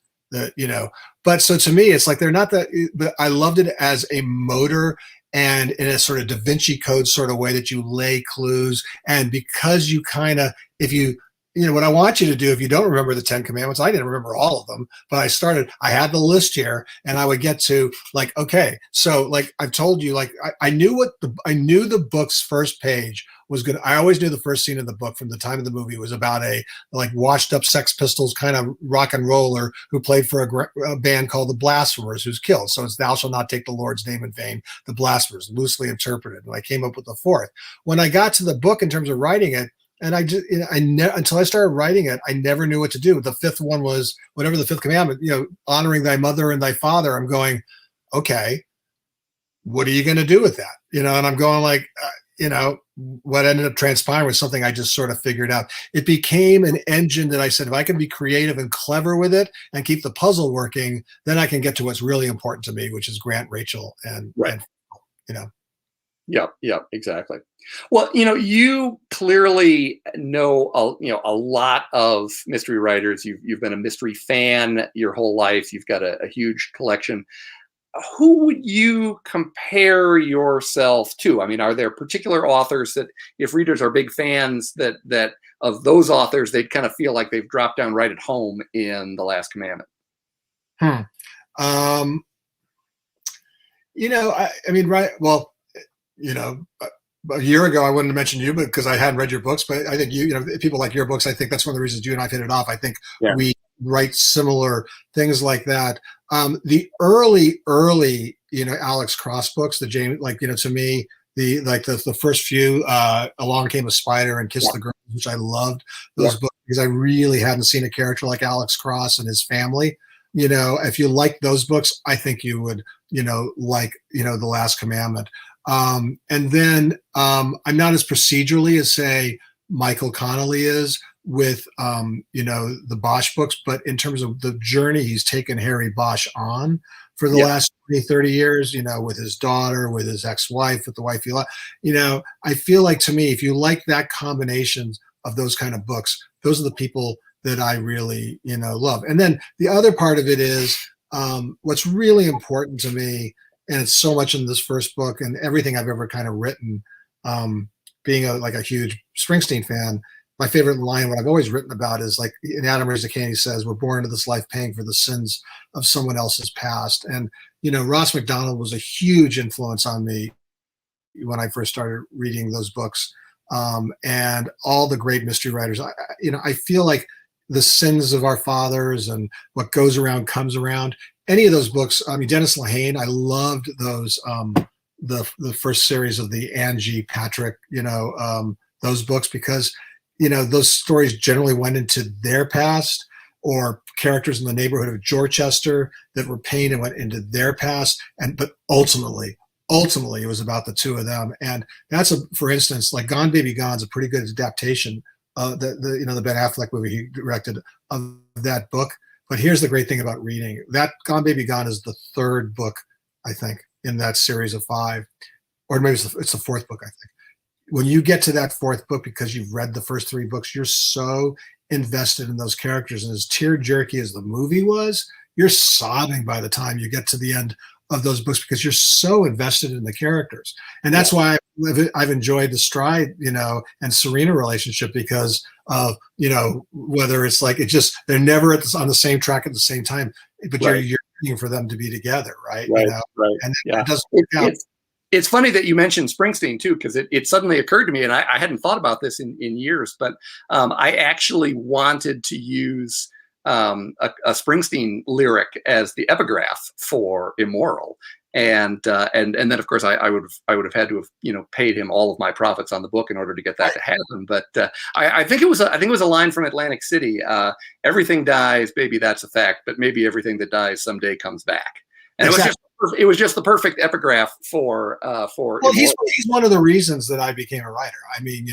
But so to me, it's like they're not that, but I loved it as a motor and in a sort of Da Vinci Code sort of way that you lay clues. And because you kind of, what I want you to do, if you don't remember the 10 Commandments, I didn't remember all of them, but I had the list here, and I would get to like, okay, so like I've told you, like I knew the book's first page was good. I always knew the first scene of the book from the time of the movie was about a like washed up Sex Pistols kind of rock and roller who played for a band called the Blasphemers, who's killed. So it's "Thou shalt not take the Lord's name in vain," the Blasphemers, loosely interpreted. And I came up with the 4th. When I got to the book in terms of writing it, and until I started writing it, I never knew what to do. The 5th one was whatever the 5th commandment, honoring thy mother and thy father. I'm going, okay, what are you going to do with that? And I'm going like, what ended up transpiring was something I just sort of figured out. It became an engine that I said, if I can be creative and clever with it and keep the puzzle working, then I can get to what's really important to me, which is Grant, Rachel, and. Yeah, exactly. Well, you clearly know a lot of mystery writers. You've been a mystery fan your whole life. You've got a huge collection. who would you compare yourself to? I mean, are there particular authors that, if readers are big fans, that of those authors, they'd kind of feel like they've dropped down right at home in The Last Commandment? Um, I mean, right. Well, a year ago, I wouldn't have mentioned you, but because I hadn't read your books, but I think people like your books. I think that's one of the reasons you and I hit it off. I think Yeah. we write similar things like that. The early, Alex Cross books, the James, to me, the first few, Along Came a Spider and Kiss Yeah. the Girl, which I loved those books because I really hadn't seen a character like Alex Cross and his family. If you like those books, I think you would, like, The Last Commandment. And then I'm not as procedurally as, say, Michael Connelly is with, the Bosch books, but in terms of the journey he's taken Harry Bosch on for the last 20, 30 years, with his daughter, with his ex-wife, with the wife he loved, I feel like, to me, if you like that combination of those kind of books, those are the people that I really, love. And then the other part of it is what's really important to me, and it's so much in this first book and everything I've ever kind of written, being a huge Springsteen fan, my favorite line, what I've always written about is, like, in Adam Raised a Cane, he says, we're born into this life paying for the sins of someone else's past. And, Ross MacDonald was a huge influence on me when I first started reading those books. And all the great mystery writers, I feel like the sins of our fathers and what goes around comes around. Any of those books, I mean, Dennis Lehane, I loved those, the first series of the Angie Patrick, those books, because, those stories generally went into their past, or characters in the neighborhood of Dorchester that were pain and went into their past. But ultimately it was about the two of them. And that's for instance, like Gone Baby Gone's a pretty good adaptation of the Ben Affleck movie he directed of that book. But here's the great thing about reading that. Gone Baby Gone is the third book, I think, in that series of 5, or maybe it's the fourth book, I think. When you get to that fourth book, because you've read the first 3 books, you're so invested in those characters. And as tear-jerky as the movie was, you're sobbing by the time you get to the end of those books, because you're so invested in the characters. And that's why I've enjoyed the Stride, and Serena relationship, because of, whether it's like, they're never on the same track at the same time, but you're rooting for them to be together, right? Right. And it doesn't work out. It's funny that you mentioned Springsteen too, because it suddenly occurred to me, and I hadn't thought about this in years, but I actually wanted to use a Springsteen lyric as the epigraph for Immoral, and then of course I would have had to have paid him all of my profits on the book in order to get that to happen. But I think it was a line from Atlantic City. Everything dies, baby, that's a fact, but maybe everything that dies someday comes back. And exactly. It was just the perfect epigraph for. Well, he's one of the reasons that I became a writer. I mean,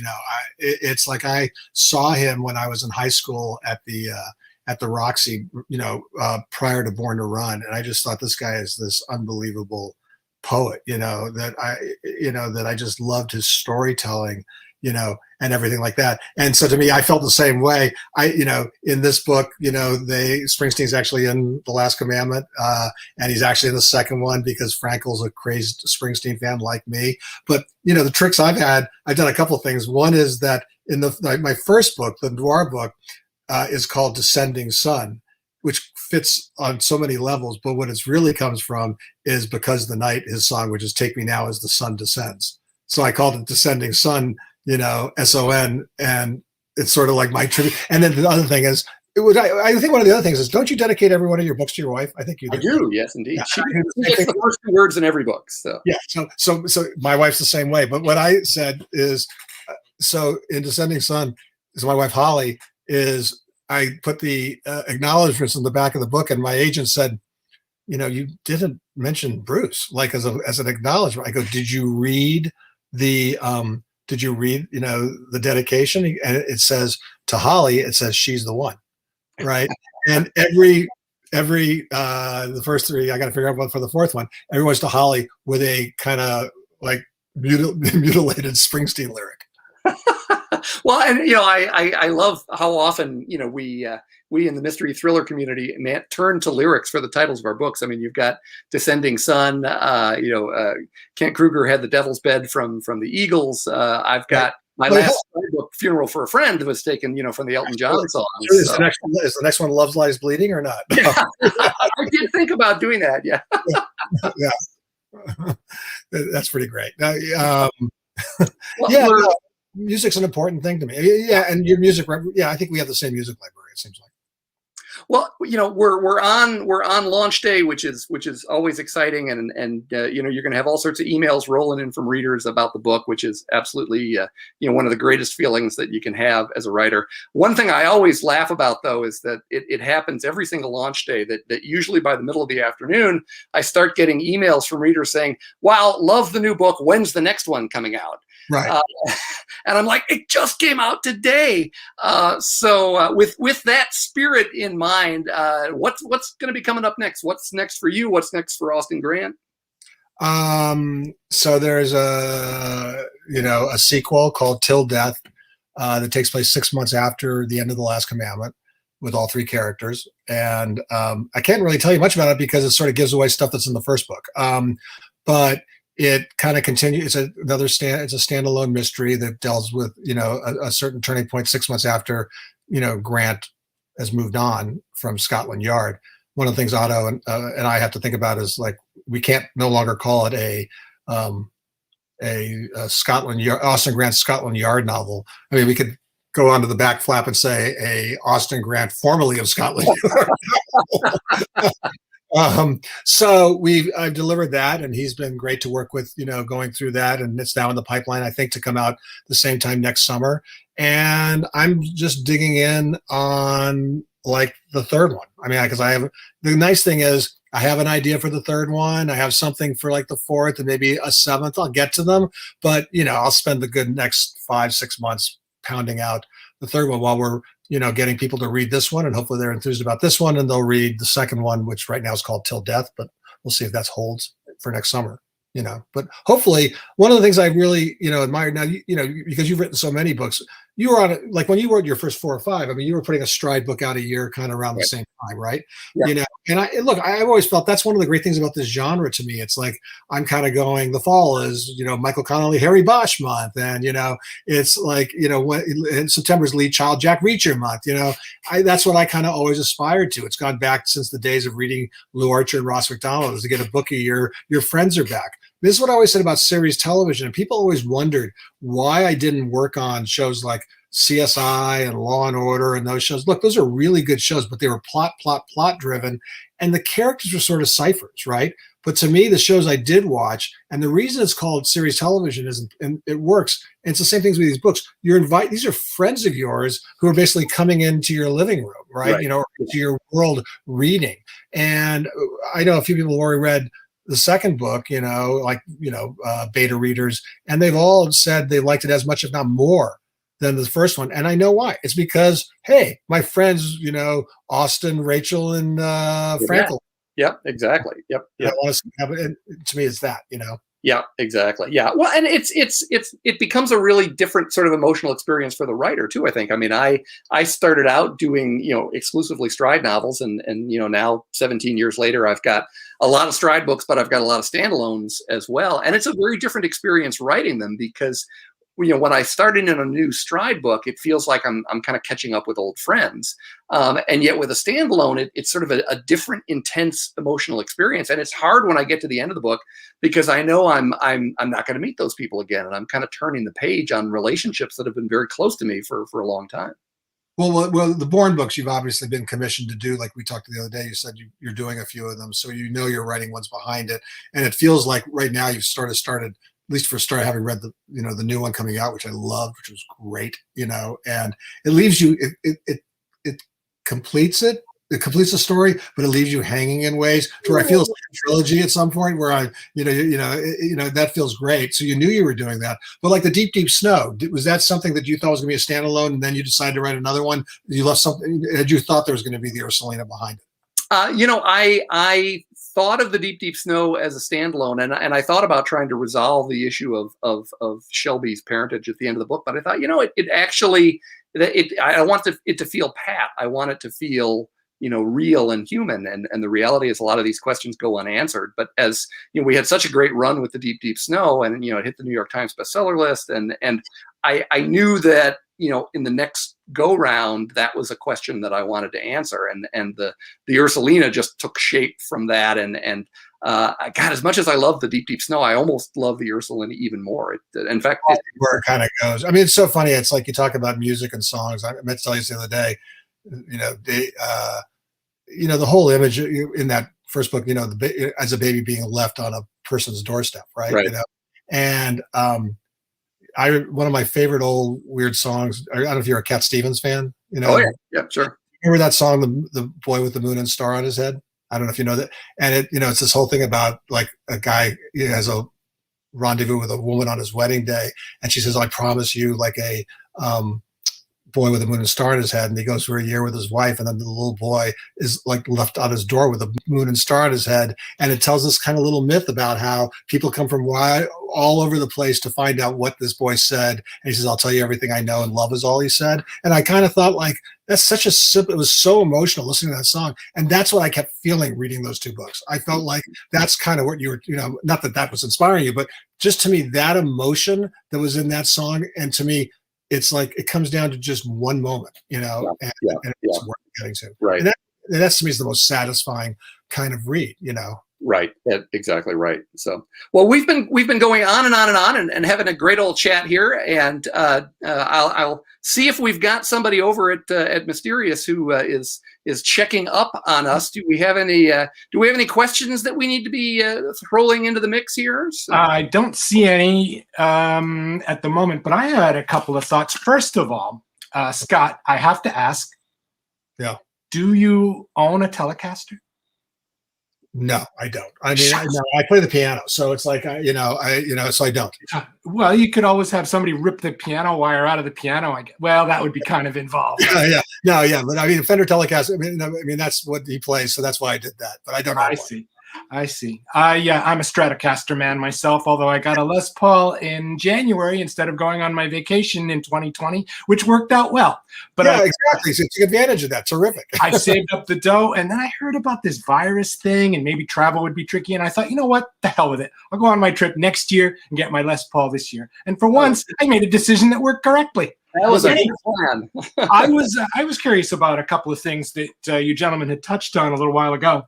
it's like I saw him when I was in high school at the Roxy, prior to Born to Run, and I just thought, this guy is this unbelievable poet, that I just loved his storytelling, and everything like that. And so to me, I felt the same way. In this book, Springsteen's actually in The Last Commandment, and he's actually in the second one because Frankel's a crazed Springsteen fan like me. But, the tricks I've done a couple of things. One is that in my first book, the noir book, is called Descending Sun, which fits on so many levels. But what it's really comes from is Because the Night, his song, which is Take Me Now as the Sun Descends. So I called it Descending Sun, SON, and it's sort of like my tribute. And then the other thing is, I think one of the other things is, don't you dedicate every one of your books to your wife? I think you do. I do, yes, indeed. She gets the first 2 words in every book. So yeah, so my wife's the same way. But what I said is, so in Descending Sun, is my wife Holly, is I put the acknowledgments in the back of the book, and my agent said, you didn't mention Bruce, like as an acknowledgement. I go, did you read the dedication? And it says to Holly, it says she's the one, right? And the first 3, I got to figure out one for the fourth one. Everyone's to Holly with a kind of like mutilated Springsteen lyric. Well, and I love how often we in the mystery thriller community turn to lyrics for the titles of our books. I mean, you've got Descending Sun. Kent Kruger had The Devil's Bed from the Eagles. I've got my last book, Funeral for a Friend, was taken from the Elton John song. Is the next one Love's Lies Bleeding or not? Yeah. I did think about doing that. Yeah. Yeah. That's pretty great. Music's an important thing to me. Yeah, and your music. Yeah, I think we have the same music library. It seems like. Well, we're on launch day, which is always exciting, and you're going to have all sorts of emails rolling in from readers about the book, which is absolutely one of the greatest feelings that you can have as a writer. One thing I always laugh about, though, is that it happens every single launch day. That usually by the middle of the afternoon, I start getting emails from readers saying, "Wow, love the new book. When's the next one coming out?" Right. And I'm like, it just came out today. So with that spirit in mind, what's going to be coming up next? What's next for you? What's next for Austin Grant? So there's a sequel called Till Death that takes place 6 months after the end of The Last Commandment, with all 3 characters. And I can't really tell you much about it because it sort of gives away stuff that's in the first book. But it kind of continues. It's a standalone mystery that deals with a certain turning point 6 months after Grant has moved on from Scotland Yard. One of the things Otto and I have to think about is, like, we can't no longer call it a Scotland Yard, Austin Grant Scotland Yard novel. I mean, we could go onto the back flap and say a Austin Grant formerly of Scotland Yard. So I've delivered that, and he's been great to work with, going through that, and it's now in the pipeline, I think, to come out the same time next summer. And I'm just digging in on, like, the third one. I mean, because the nice thing is I have an idea for the third one. I have something for, like, the fourth and maybe a seventh. I'll get to them, but I'll spend the good next 5-6 months pounding out the third one while we're getting people to read this one, and hopefully they're enthused about this one, and they'll read the second one, which right now is called Till Death, but we'll see if that holds for next summer. But hopefully, one of the things I really admire now, because you've written so many books, you were on it, like when you wrote your first 4 or 5. I mean, you were putting a stride book out a year, kind of around the same time, right? Yeah. And I've always felt that's one of the great things about this genre to me. It's like I'm kind of going, the fall is Michael Connelly, Harry Bosch month, and it's like in September's Lee Child, Jack Reacher month. That's what I kind of always aspired to. It's gone back since the days of reading Lou Archer and Ross McDonald. Is to get a book a year, your friends are back. This is what I always said about series television, and people always wondered why I didn't work on shows like CSI and Law and Order and those shows. Look, those are really good shows, but they were plot driven, and the characters were sort of ciphers, right? But to me, the shows I did watch, and the reason it's called series television is, and it works, and it's the same things with these books. These are friends of yours who are basically coming into your living room, right? Or into your world reading. And I know a few people have already read the second book, beta readers, and they've all said they liked it as much, if not more, than the first one. And I know why. It's because, hey, my friends, Austin, Rachel, and Frankel. Yep, exactly. Yep. And to me, it's that, Yeah, exactly. Yeah. Well, and it becomes a really different sort of emotional experience for the writer too, I think. I mean, I started out doing, exclusively stride novels, and now 17 years later, I've got a lot of stride books, but I've got a lot of standalones as well. And it's a very different experience writing them, because when I started in a new stride book, it feels like I'm kind of catching up with old friends. And yet with a standalone, it's sort of a different, intense emotional experience. And it's hard when I get to the end of the book, because I know I'm not going to meet those people again. And I'm kind of turning the page on relationships that have been very close to me for a long time. Well, the Bourne books, you've obviously been commissioned to do, like we talked the other day. You said you're doing a few of them, so you're writing ones behind it. And it feels like right now you've started, at least for start, having read the new one coming out, which I loved, which was great, and it leaves you, it completes it. It completes the story, but it leaves you hanging in ways to where I feel it's like a trilogy at some point where that feels great. So you knew you were doing that, but like the Deep, Deep Snow, was that something that you thought was going to be a standalone, and then you decided to write another one? You left something, had you thought there was going to be the Ursulina behind it? I thought of the Deep Deep Snow as a standalone, and I thought about trying to resolve the issue of Shelby's parentage at the end of the book, but I thought, it actually, I want it to feel pat. I want it to feel, real and human, and the reality is a lot of these questions go unanswered. But as we had such a great run with the Deep Deep Snow, and it hit the New York Times bestseller list, and I knew that in the next go round, that was a question that I wanted to answer, and the Ursulina just took shape from that. And God, as much as I love the Deep Deep Snow, I almost love the Ursulina even more. In fact, where it kind of goes. I mean, it's so funny. It's like you talk about music and songs. I meant to tell you the other day. The whole image in that first book. As a baby being left on a person's doorstep, right? Right. And one of my favorite old weird songs. I don't know if you're a Cat Stevens fan. Oh yeah, sure. Remember that song, the boy with the moon and star on his head? I don't know if you know that. And it's this whole thing about like a guy has a rendezvous with a woman on his wedding day, and she says, "I promise you," like a boy with a moon and star in his head, and he goes for a year with his wife, and then the little boy is like left on his door with a moon and star on his head. And it tells this kind of little myth about how people come from all over the place to find out what this boy said. And he says, "I'll tell you everything I know, and love is all he said." And I kind of thought, like, that's such a simple, it was so emotional listening to that song. And that's what I kept feeling reading those two books. I felt like that's kind of what you were, not that was inspiring you, but just to me, that emotion that was in that song. And to me, it's like, it comes down to just one moment, and it's worth getting to. Right. And that to me is the most satisfying kind of read, Right. Exactly right. So, well, we've been going on and on and on and having a great old chat here. And I'll see if we've got somebody over at Mysterious who is checking up on us. Do we have any questions that we need to be rolling into the mix here? So. I don't see any at the moment, but I had a couple of thoughts. First of all, Scott, I have to ask. Yeah. Do you own a Telecaster? No, I don't. I mean, I play the piano, so it's like, so I don't. Well, you could always have somebody rip the piano wire out of the piano. Well, that would be kind of involved. Yeah. But I mean, Fender Telecaster. I mean, that's what he plays, so that's why I did that. But I don't know. I see. Yeah, I'm a Stratocaster man myself, although I got a Les Paul in January instead of going on my vacation in 2020, which worked out well. But yeah, exactly. So take advantage of that. Terrific. I saved up the dough, and then I heard about this virus thing, and maybe travel would be tricky. And I thought, you know what? The hell with it. I'll go on my trip next year and get my Les Paul this year. And for once, I made a decision that worked correctly. That was a good plan. I was curious about a couple of things that you gentlemen had touched on a little while ago.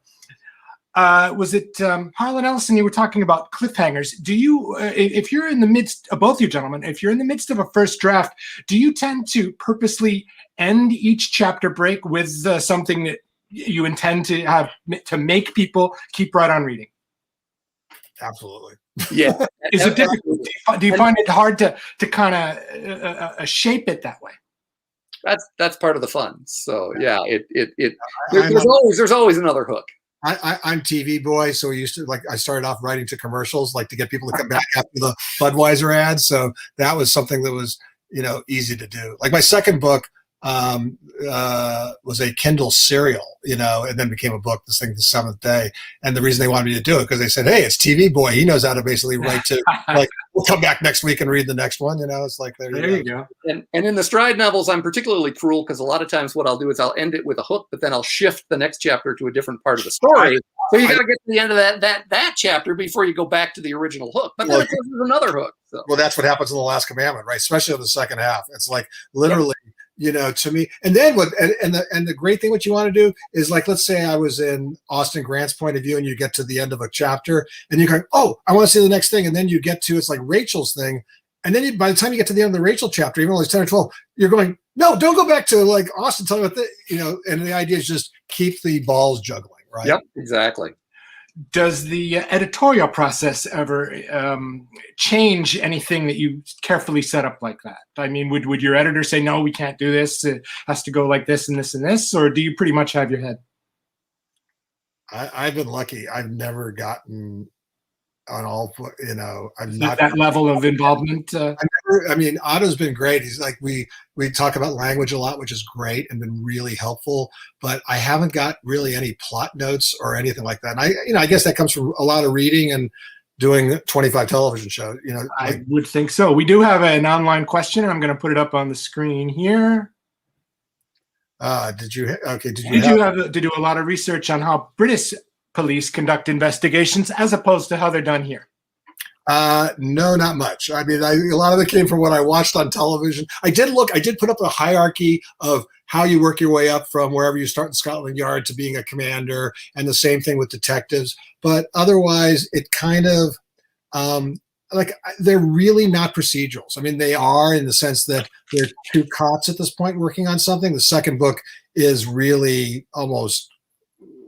Was it Harlan Ellison? You were talking about cliffhangers. Do you, if you're in the midst of both you gentlemen, if you're in the midst of a first draft, do you tend to purposely end each chapter break with something that you intend to have to make people keep right on reading? Absolutely. Yeah. Is it difficult? Do you find it hard to kind of shape it that way? That's part of the fun. So yeah, there's always another hook. I'm TV boy, so we used to I started off writing to commercials, like to get people to come back after the Budweiser ads. So that was something that was easy to do. Like my second book was a Kindle serial, and then became a book. This thing, The Seventh Day, and the reason they wanted me to do it because they said, "Hey, it's TV boy. He knows how to basically write to like we'll come back next week and read the next one." It's like there you go. And in the Stride novels, I'm particularly cruel because a lot of times what I'll do is I'll end it with a hook, but then I'll shift the next chapter to a different part of the story. So you got to get to the end of that chapter before you go back to the original hook. But then there's another hook. So. Well, that's what happens in The Last Commandment, right? Especially in the second half. It's like literally. Yep. To me, and then the great thing what you want to do is, like, let's say I was in Austin Grant's point of view, and you get to the end of a chapter, and you're going, "Oh, I want to see the next thing," and then you get to it's like Rachel's thing, and then by the time you get to the end of the Rachel chapter, even though it's 10 or 12, you're going, "No, don't go back to like Austin. Tell me what And the idea is just keep the balls juggling, right? Yep, exactly. Does the editorial process ever change anything that you carefully set up like that? I mean, would your editor say, "No, we can't do this. It has to go like this and this and this," or do you pretty much have your head? I've been lucky. I've never gotten on all. I'm not that level of involvement. I've I mean, Otto's been great. He's like, we talk about language a lot, which is great and been really helpful. But I haven't got really any plot notes or anything like that. And I guess that comes from a lot of reading and doing 25 television shows. I would think so. We do have an online question, and I'm going to put it up on the screen here. Did you have to do a lot of research on how British police conduct investigations as opposed to how they're done here? No, not much. I mean, a lot of it came from what I watched on television. I did put up a hierarchy of how you work your way up from wherever you start in Scotland Yard to being a commander, and the same thing with detectives. But otherwise, it kind of, like, they're really not procedurals. I mean, they are in the sense that they're two cops at this point working on something. The second book is really almost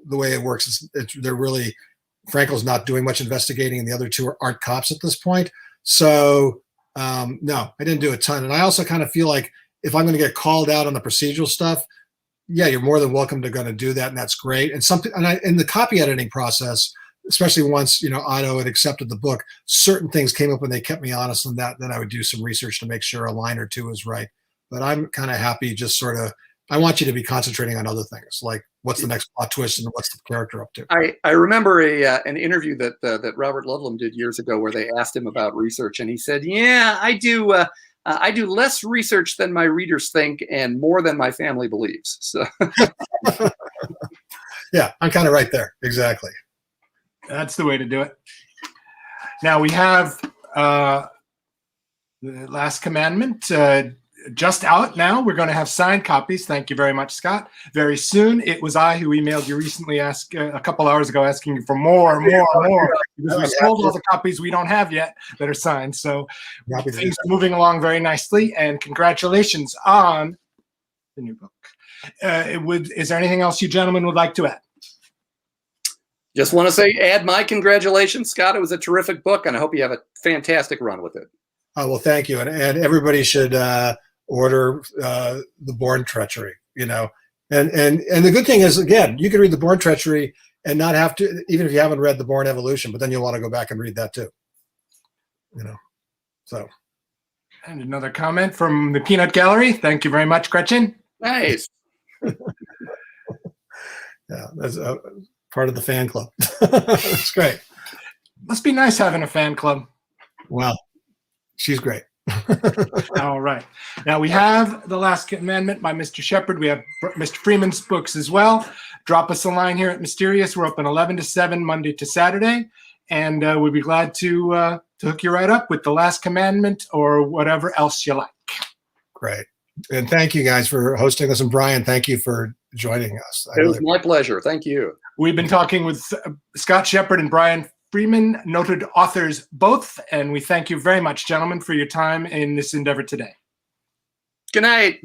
the way it works. They're really, Frankel's not doing much investigating, and the other two aren't cops at this point. So, no, I didn't do a ton. And I also kind of feel like if I'm going to get called out on the procedural stuff, yeah, you're more than welcome to going to do that, and that's great. And in the copy editing process, especially once Otto had accepted the book, certain things came up and they kept me honest on that. Then I would do some research to make sure a line or two was right. But I'm kind of happy, just sort of, I want you to be concentrating on other things, like what's the next plot twist and what's the character up to. I remember an interview that Robert Ludlum did years ago where they asked him about research, and he said, "Yeah, I do less research than my readers think and more than my family believes." So, yeah, I'm kind of right there. Exactly. That's the way to do it. Now we have the Last Commandment just out now. We're going to have signed copies. Thank you very much, Scott. Very soon. It was I who emailed you recently, a couple hours ago, asking you for more. Because we sold all the copies we don't have yet that are signed. So things are moving along very nicely. And congratulations on the new book. Is there anything else you gentlemen would like to add? Just want to say, add my congratulations, Scott. It was a terrific book, and I hope you have a fantastic run with it. Oh, well, thank you. And everybody should order The Bourne Treachery, And the good thing is, again, you can read The Bourne Treachery and not have to, even if you haven't read The Bourne Evolution, but then you'll want to go back and read that too. So. And another comment from the Peanut Gallery. Thank you very much, Gretchen. Nice. Yeah, that's part of the fan club. That's great. Must be nice having a fan club. Well, she's great. All right. Now we have The Last Commandment by Mr. Shepard. We have Mr. Freeman's books as well. Drop us a line here at Mysterious. We're open 11 to 7, Monday to Saturday. And we'd be glad to hook you right up with The Last Commandment or whatever else you like. Great. And thank you guys for hosting us. And Brian, thank you for joining us. It was my pleasure. Thank you. We've been talking with Scott Shepard and Brian Freeman, noted authors both, and we thank you very much, gentlemen, for your time in this endeavor today. Good night.